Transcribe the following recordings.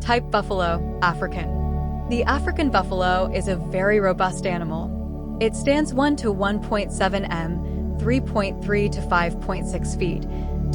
Type buffalo, African. The African buffalo is a very robust animal. It stands 1 to 1.7 m, 3.3 to 5.6 feet,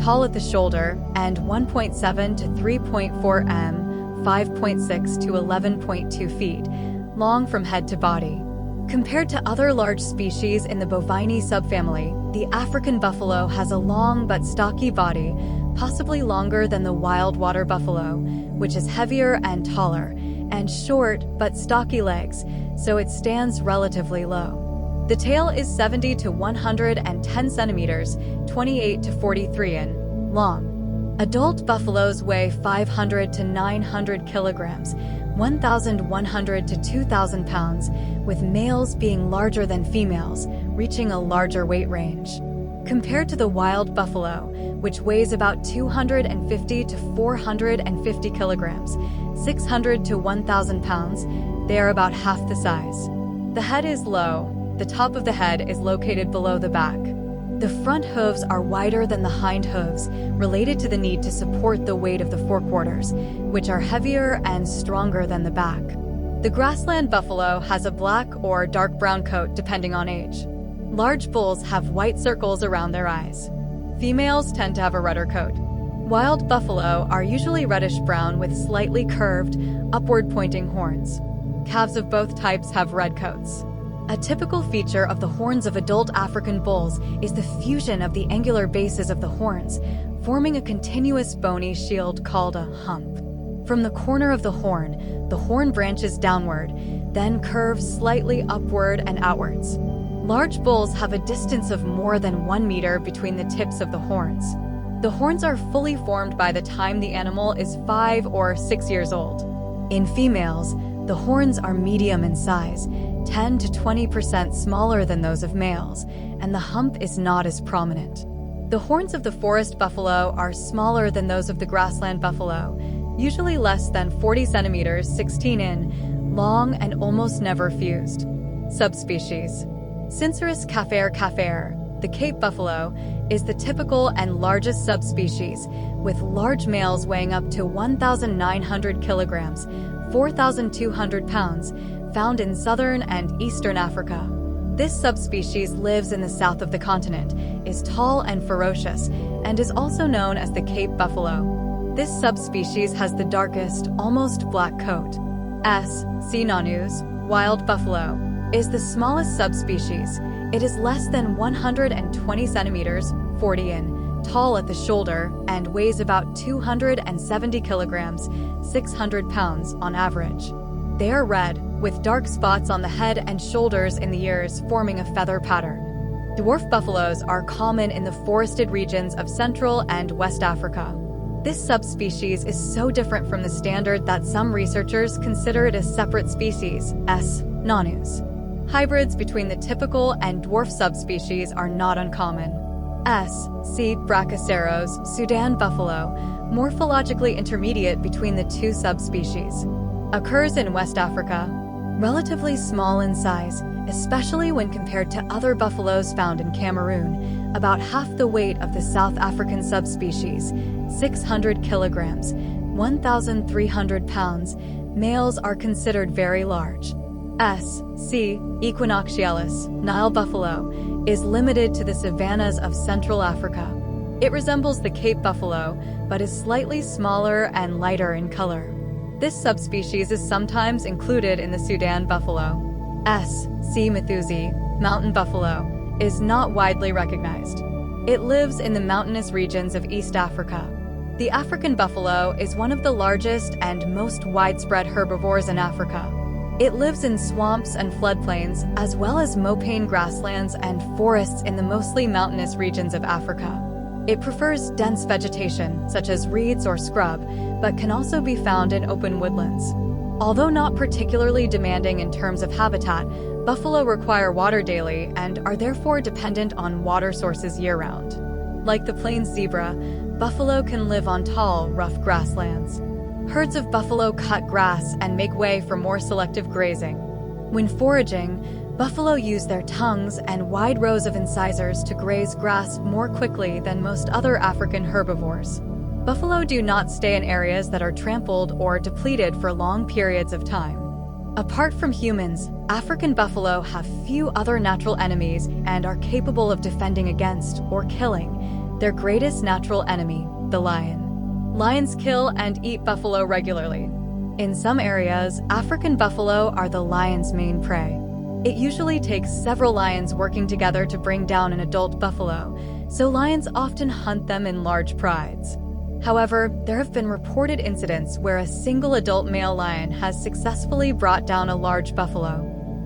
tall at the shoulder, and 1.7 to 3.4 m, 5.6 to 11.2 feet, long from head to body. Compared to other large species in the Bovinae subfamily, the African buffalo has a long but stocky body, possibly longer than the wild water buffalo, which is heavier and taller, and short but stocky legs, so it stands relatively low. The tail is 70 to 110 centimeters, 28 to 43 in long. Adult buffaloes weigh 500 to 900 kilograms, 1,100 to 2,000 pounds, with males being larger than females, reaching a larger weight range. Compared to the wild buffalo, which weighs about 250 to 450 kilograms, 600 to 1,000 pounds, they are about half the size. The head is low. The top of the head is located below the back. The front hooves are wider than the hind hooves, related to the need to support the weight of the forequarters, which are heavier and stronger than the back. The grassland buffalo has a black or dark brown coat depending on age. Large bulls have white circles around their eyes. Females tend to have a redder coat. Wild buffalo are usually reddish-brown with slightly curved, upward-pointing horns. Calves of both types have red coats. A typical feature of the horns of adult African bulls is the fusion of the angular bases of the horns, forming a continuous bony shield called a hump. From the corner of the horn branches downward, then curves slightly upward and outwards. Large bulls have a distance of more than 1 meter between the tips of the horns. The horns are fully formed by the time the animal is 5 or 6 years old. In females, the horns are medium in size, 10 to 20% smaller than those of males, and the hump is not as prominent. The horns of the forest buffalo are smaller than those of the grassland buffalo, usually less than 40 centimeters, 16 in, long and almost never fused. Subspecies. Syncerus cafare, the Cape buffalo, is the typical and largest subspecies, with large males weighing up to 1,900 kilograms, 4,200 pounds, found in southern and eastern Africa. This subspecies lives in the south of the continent, is tall and ferocious, and is also known as the Cape buffalo. This subspecies has the darkest, almost black coat. C. nanus, wild buffalo, is the smallest subspecies. It is less than 120 centimeters, 40 in, tall at the shoulder, and weighs about 270 kilograms, 600 pounds on average. They are red, with dark spots on the head and shoulders in the ears forming a feather pattern. Dwarf buffaloes are common in the forested regions of Central and West Africa. This subspecies is so different from the standard that some researchers consider it a separate species, S. nanus. Hybrids between the typical and dwarf subspecies are not uncommon. C. brachyceros, Sudan buffalo, morphologically intermediate between the two subspecies. Occurs in West Africa. Relatively small in size, especially when compared to other buffaloes found in Cameroon, about half the weight of the South African subspecies, 600 kilograms, 1,300 pounds. Males are considered very large. C. equinoxialis, Nile buffalo, is limited to the savannas of Central Africa. It resembles the Cape buffalo, but is slightly smaller and lighter in color. This subspecies is sometimes included in the Sudan buffalo. C. methusi, mountain buffalo, is not widely recognized. It lives in the mountainous regions of East Africa. The African buffalo is one of the largest and most widespread herbivores in Africa. It lives in swamps and floodplains, as well as mopaine grasslands and forests in the mostly mountainous regions of Africa. It prefers dense vegetation, such as reeds or scrub, but can also be found in open woodlands. Although not particularly demanding in terms of habitat, buffalo require water daily and are therefore dependent on water sources year-round. Like the plains zebra, buffalo can live on tall, rough grasslands. Herds of buffalo cut grass and make way for more selective grazing. When foraging, buffalo use their tongues and wide rows of incisors to graze grass more quickly than most other African herbivores. Buffalo do not stay in areas that are trampled or depleted for long periods of time. Apart from humans, African buffalo have few other natural enemies and are capable of defending against or killing their greatest natural enemy, the lion. Lions kill and eat buffalo regularly. In some areas, African buffalo are the lion's main prey. It usually takes several lions working together to bring down an adult buffalo, so lions often hunt them in large prides. However, there have been reported incidents where a single adult male lion has successfully brought down a large buffalo.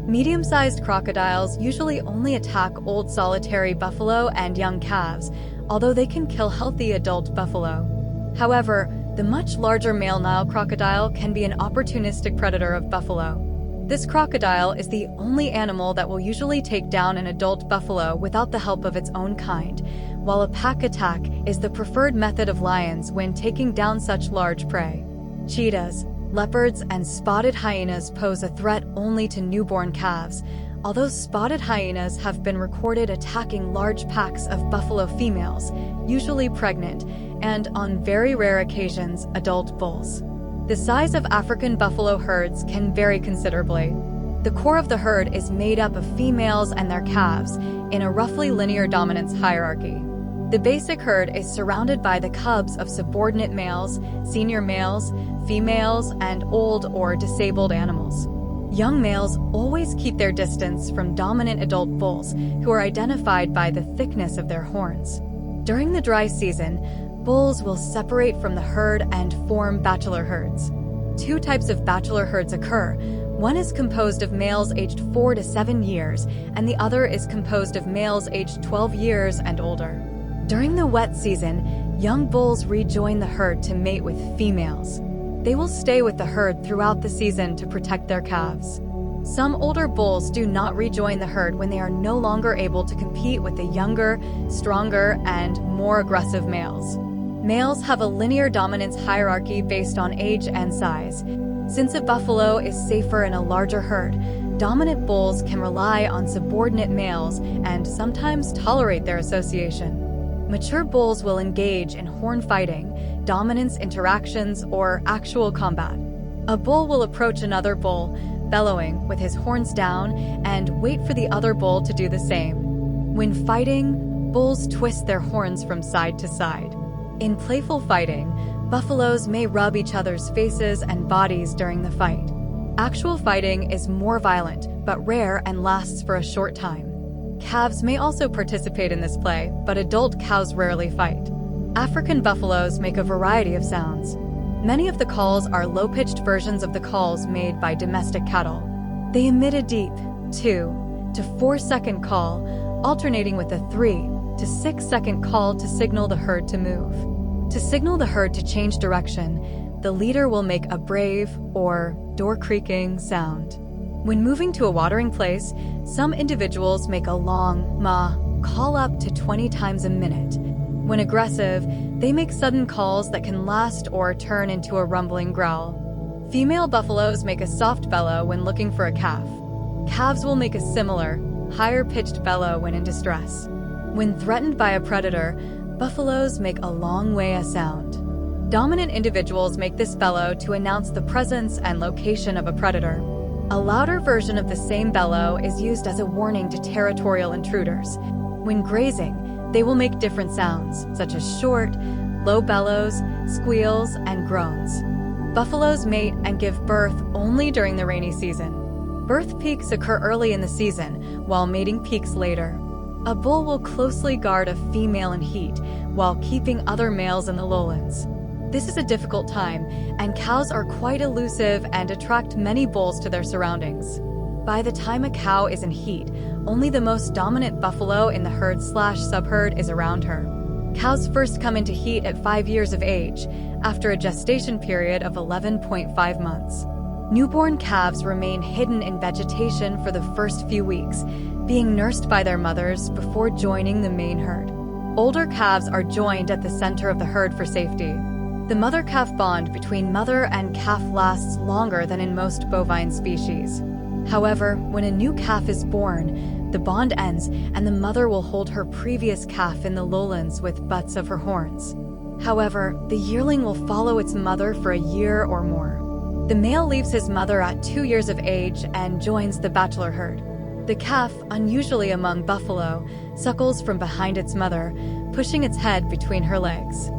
Medium-sized crocodiles usually only attack old solitary buffalo and young calves, although they can kill healthy adult buffalo. However, the much larger male Nile crocodile can be an opportunistic predator of buffalo. This crocodile is the only animal that will usually take down an adult buffalo without the help of its own kind, while a pack attack is the preferred method of lions when taking down such large prey. Cheetahs, leopards, and spotted hyenas pose a threat only to newborn calves, although spotted hyenas have been recorded attacking large packs of buffalo females, usually pregnant, and on very rare occasions, adult bulls. The size of African buffalo herds can vary considerably. The core of the herd is made up of females and their calves in a roughly linear dominance hierarchy. The basic herd is surrounded by the cubs of subordinate males, senior males, females, and old or disabled animals. Young males always keep their distance from dominant adult bulls, who are identified by the thickness of their horns. During the dry season, bulls will separate from the herd and form bachelor herds. Two types of bachelor herds occur. One is composed of males aged 4 to 7 years, and the other is composed of males aged 12 years and older. During the wet season, young bulls rejoin the herd to mate with females. They will stay with the herd throughout the season to protect their calves. Some older bulls do not rejoin the herd when they are no longer able to compete with the younger, stronger, and more aggressive males. Males have a linear dominance hierarchy based on age and size. Since a buffalo is safer in a larger herd, dominant bulls can rely on subordinate males and sometimes tolerate their association. Mature bulls will engage in horn fighting, dominance interactions, or actual combat. A bull will approach another bull, bellowing with his horns down, and wait for the other bull to do the same. When fighting, bulls twist their horns from side to side. In playful fighting, buffaloes may rub each other's faces and bodies during the fight. Actual fighting is more violent, but rare and lasts for a short time. Calves may also participate in this play, but adult cows rarely fight. African buffaloes make a variety of sounds. Many of the calls are low-pitched versions of the calls made by domestic cattle. They emit a deep 2 to 4-second call, alternating with a 3 to 6-second call to signal the herd to move. To signal the herd to change direction, the leader will make a brave or door creaking sound. When moving to a watering place, some individuals make a long ma call up to 20 times a minute. When aggressive, they make sudden calls that can last or turn into a rumbling growl. Female buffaloes make a soft bellow when looking for a calf. Calves will make a similar, higher-pitched bellow when in distress. When threatened by a predator, buffaloes make a long wah sound. Dominant individuals make this bellow to announce the presence and location of a predator. A louder version of the same bellow is used as a warning to territorial intruders. When grazing, they will make different sounds, such as short, low bellows, squeals, and groans. Buffaloes mate and give birth only during the rainy season. Birth peaks occur early in the season, while mating peaks later. A bull will closely guard a female in heat, while keeping other males in the lowlands. This is a difficult time, and cows are quite elusive and attract many bulls to their surroundings. By the time a cow is in heat, only the most dominant buffalo in the herd/subherd is around her. Cows first come into heat at 5 years of age, after a gestation period of 11.5 months. Newborn calves remain hidden in vegetation for the first few weeks, being nursed by their mothers before joining the main herd. Older calves are joined at the center of the herd for safety. The mother-calf bond between mother and calf lasts longer than in most bovine species. However, when a new calf is born, the bond ends and the mother will hold her previous calf in the lowlands with butts of her horns. However, the yearling will follow its mother for a year or more. The male leaves his mother at 2 years of age and joins the bachelor herd. The calf, unusually among buffalo, suckles from behind its mother, pushing its head between her legs.